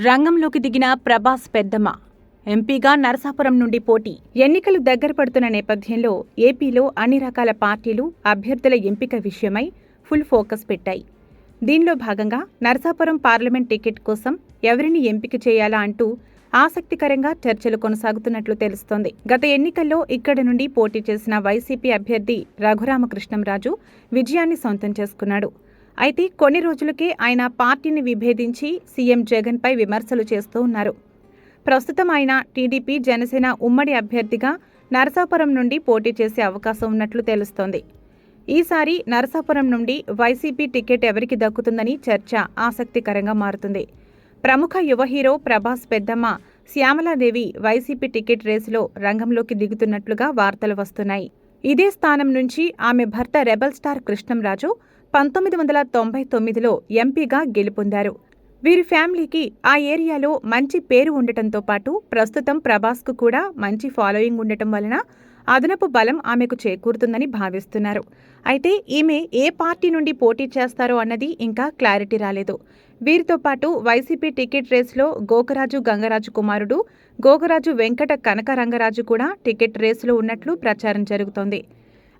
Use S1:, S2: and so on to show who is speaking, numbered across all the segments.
S1: రంగంలోకి దిగిన ప్రభాస్ పెద్దమ్మ ఎంపీగా నరసాపురం నుండి పోటీ. ఎన్నికలు దగ్గర పడుతున్న నేపథ్యంలో ఏపీలో అన్ని రకాల పార్టీలు అభ్యర్థుల ఎంపిక విషయమై ఫుల్ ఫోకస్ పెట్టాయి. దీనిలో భాగంగా నరసాపురం పార్లమెంట్ టికెట్ కోసం ఎవరిని ఎంపిక చేయాలా అంటూ ఆసక్తికరంగా చర్చలు కొనసాగుతున్నట్లు తెలుస్తోంది. గత ఎన్నికల్లో ఇక్కడి నుండి పోటీ చేసిన వైసీపీ అభ్యర్థి రఘురామకృష్ణంరాజు విజయాన్ని సొంతం చేసుకున్నాడు. అయితే కొన్ని రోజులకే ఆయన పార్టీని విభేదించి సీఎం జగన్పై విమర్శలు చేస్తూ ఉన్నారు. ప్రస్తుతం ఆయన టీడీపీ జనసేన ఉమ్మడి అభ్యర్థిగా నరసాపురం నుండి పోటీ చేసే అవకాశం ఉన్నట్లు తెలుస్తోంది. ఈసారి నరసాపురం నుండి వైసీపీ టికెట్ ఎవరికి దక్కుతుందని చర్చ ఆసక్తికరంగా మారుతుంది. ప్రముఖ యువ హీరో ప్రభాస్ పెద్దమ్మ శ్యామలాదేవి వైసీపీ టికెట్ రేసులో రంగంలోకి దిగుతున్నట్లుగా వార్తలు వస్తున్నాయి. ఇదే స్థానం నుంచి ఆమె భర్త రెబల్ స్టార్ కృష్ణంరాజు 1999లో ఎంపీగా గెలుపొందారు. వీరి ఫ్యామిలీకి ఆ ఏరియాలో మంచి పేరు ఉండటంతో పాటు ప్రస్తుతం ప్రభాస్కు కూడా మంచి ఫాలోయింగ్ ఉండటం వలన అదనపు బలం ఆమెకు చేకూరుతుందని భావిస్తున్నారు. అయితే ఈమె ఏ పార్టీ నుండి పోటీ చేస్తారో అన్నది ఇంకా క్లారిటీ రాలేదు. వీరితో పాటు వైసీపీ టికెట్ రేసులో గోకరాజు గంగరాజు కుమారుడు గోకరాజు వెంకట కనకరంగరాజు కూడా టికెట్ రేసులో ఉన్నట్లు ప్రచారం జరుగుతోంది.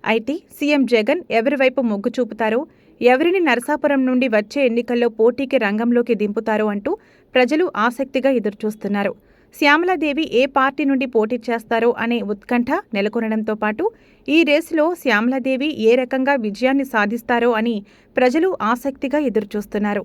S1: అయితే సీఎం జగన్ ఎవరి వైపు మొగ్గు చూపుతారో, ఎవరిని నరసాపురం నుండి వచ్చే ఎన్నికల్లో పోటీకి రంగంలోకి దింపుతారో అంటూ ప్రజలు ఆసక్తిగా ఎదురుచూస్తున్నారు. శ్యామలాదేవి ఏ పార్టీ నుండి పోటీ చేస్తారో అనే ఉత్కంఠ నెలకొనడంతో పాటు ఈ రేసులో శ్యామలాదేవి ఏ రకంగా విజయాన్ని సాధిస్తారో అని ప్రజలు ఆసక్తిగా ఎదురుచూస్తున్నారు.